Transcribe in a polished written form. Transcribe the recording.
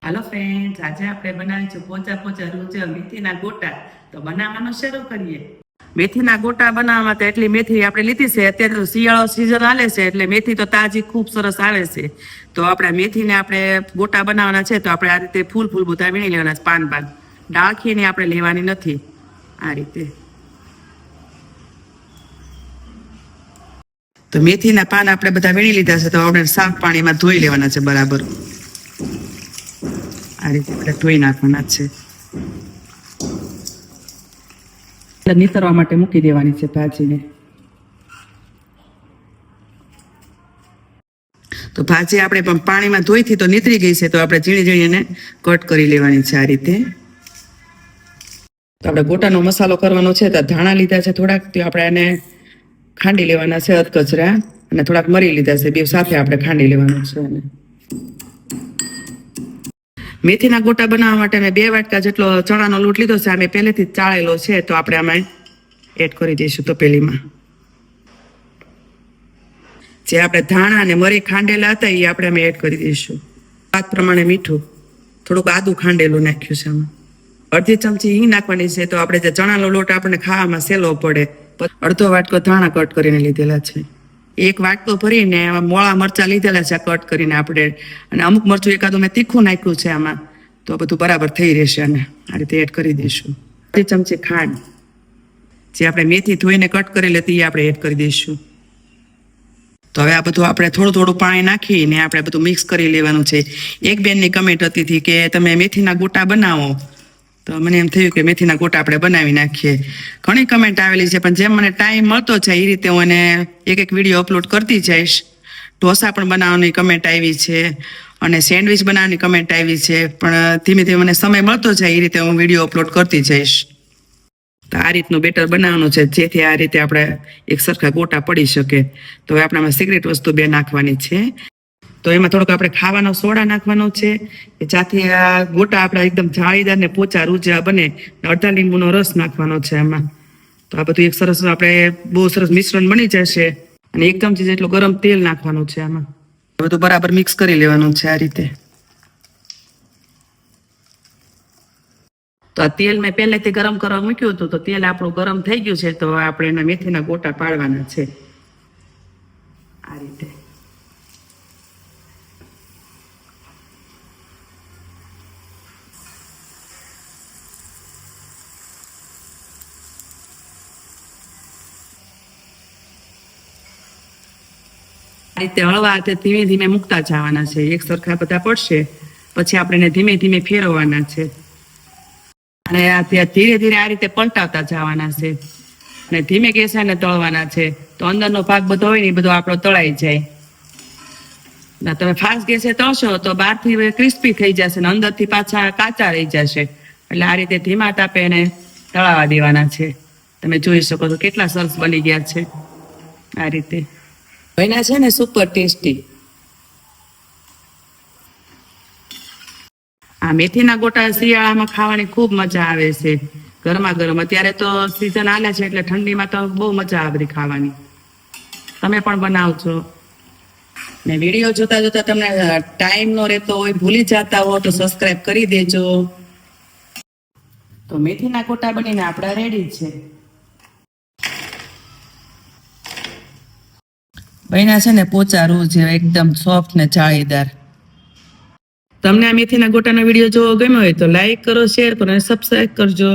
હાલો friends, આજે આપણે બનાવીશું પોચા પોચા રૂચા મેથીના ગોટા. તો બનાવવાનું શરૂ કરીએ. મેથીના ગોટા બનાવવામાં તો એટલી મેથી આપણે લીધી છે. અત્યારે તો શિયાળો સિઝન હાલે છે એટલે મેથી તો તાજી ખૂબ સરસ આવે છે. તો આપણે મેથીને આપણે ગોટા બનાવવાના છે તો આપણે આ રીતે ફૂલ ફૂલ બધા વીણી લેવાના છે. પાન ડાળખીને આપણે લેવાની નથી. આ રીતે તો મેથીના પાન આપણે બધા વીણી લીધા છે. તો આપણે સાફ પાણીમાં ધોઈ લેવાના છે બરાબર. આ રીતે આપણે ધોઈ નાખવાના છે. નીતરવા માટે મૂકી દેવાની છે ભાજીને. તો ભાજી આપણે પણ પાણીમાં ધોઈથી તો નીતરી ગઈ છે. તો આપણે ઝીણી ઝીણી એને કટ કરી લેવાની છે આ રીતે. તો આપણે ગોટાનો મસાલો કરવાનો છે. તો ધાણા લીધા છે થોડાક, તો આપણે એને ખાંડી લેવાના છે અધકચરા, અને થોડાક મરી લીધા છે, બે સાથે આપણે ખાંડી લેવાનું છે. એને મેથીના ગોટા બનાવવા માટે મેં 2 વાટકા જેટલો ચણાનો લોટ લીધો છે. આ મેં પહેલેથી જ ચાળેલો છે. તો આપણે આમાં એડ કરી દઈશું તપેલીમાં. જે આપણે ધાણા અને મરી ખાંડેલા હતા એ આપણે આમાં એડ કરી દઈશું. સ્વાદ પ્રમાણે મીઠું, થોડુંક આદું ખાંડેલું નાખ્યું છે આમાં. અડધી ચમચી હિંગ નાખવાની છે. તો આપણે જે ચણાનો લોટ આપણને ખાવામાં સહેલો પડે. અડધો વાટકો ધાણા કટ કરીને લીધેલા છે. 1 વાટકો ભરીને મોળા મરચાં લીધેલા છે કટ કરીને આપણે, અને અમુક મરચું એકાદું મેં તીખું નાખ્યું છે આમાં. તો બધું બરાબર થઈ રહેશે. અને આ રીતે એડ કરી દઈશું. અડધી ચમચી ખાંડ, જે આપણે મેથી ધોઈને કટ કરેલી હતી એ આપણે એડ કરી દઈશું. તો હવે આ બધું આપણે થોડું થોડું પાણી નાખીને આપણે બધું મિક્સ કરી લેવાનું છે. એક બેનની કમેન્ટ હતી કે તમે મેથીના ગોટા બનાવો. તો મને એમ થયું કે મેથીના ગોટા આપણે બનાવી નાખીએ. ઘણી કમેન્ટ આવેલી છે, પણ જેમ મને ટાઈમ મળતો છે એ રીતે હું એને એક વિડીયો અપલોડ કરતી જઈશ. ઢોસા પણ બનાવવાની કમેન્ટ આવી છે, અને સેન્ડવિચ બનાવવાની કમેન્ટ આવી છે. પણ ધીમે ધીમે મને સમય મળતો જાય એ રીતે હું વિડીયો અપલોડ કરતી જઈશ. તો આ રીતનું બેટર બનાવવાનું છે, જેથી આ રીતે આપણે એક સરખા ગોટા પડી શકે. તો હવે આપણામાં સિક્રેટ વસ્તુ 2 નાખવાની છે. તો એમાં થોડોક આપણે ખાવાનો સોડા નાખવાનો છે, કે જ્યાંથી આ ગોટા આપણા એકદમ જાળીદાર ને પોચા રૂચા બને. અડધા લીંબુનો રસ નાખવાનો છે એમાં. તો આ બધું એક સરસ આપણે બહુ સરસ મિશ્રણ બની જશે. અને 1 ચમચી જેટલું ગરમ તેલ નાખવાનું છે આમાં. બધું બરાબર મિક્સ કરી લેવાનું છે આ રીતે. તો આ તેલ મેં પહેલેથી ગરમ કરવા મૂક્યું હતું. તો તેલ આપણું ગરમ થઈ ગયું છે. તો આપણે એના મેથીના ગોટા પાડવાના છે આ રીતે. આ રીતે હળવા હાથે ધીમે ધીમે મૂકતા જવાના છે. એક સરખા બધા પડશે પછી આપણે એને ધીમે ધીમે ફેરવવાના છે. અને ધીરે ધીરે આ રીતે પલટાવતા જવાના છે. અને ધીમે ગેસે ને તળવાના છે. તો અંદરનો ભાગ બધો હોય ને એ બધો આપણો તળાઈ જાય. તમે ફાસ્ટ ગેસે તળશો તો બહારથી ક્રિસ્પી થઈ જશે ને અંદરથી પાછા કાચા રહી જશે. એટલે આ રીતે ધીમા તાપે એને તળાવા દેવાના છે. તમે જોઈ શકો છો કેટલા સરસ બની ગયા છે આ રીતે. બન્યા છે ને સુપર ટેસ્ટી. આ મેથીના ગોટા શિયાળામાં ખાવાની ખૂબ મજા આવે છે, ગરમા ગરમ. અત્યારે તો સિઝન હાલે છે એટલે ઠંડીમાં તો બહુ મજા આવે બધી ખાવાની. તમે પણ બનાવજો. ને વિડીયો જોતા જોતા તમને ટાઈમ નો રહેતો હોય, ભૂલી જતા હો, તો સબસ્ક્રાઇબ કરી દેજો. તો મેથીના ગોટા બનીને આપણા રેડી છે. બન્યા છે ને પોચા રૂ જેવા, એકદમ સોફ્ટ ને જાળીદાર. તમને આ મેથીના ગોટાનો વિડીયો જોવો ગમ્યો હોય તો લાઈક કરો, શેર કરો અને સબસ્ક્રાઇબ કરજો.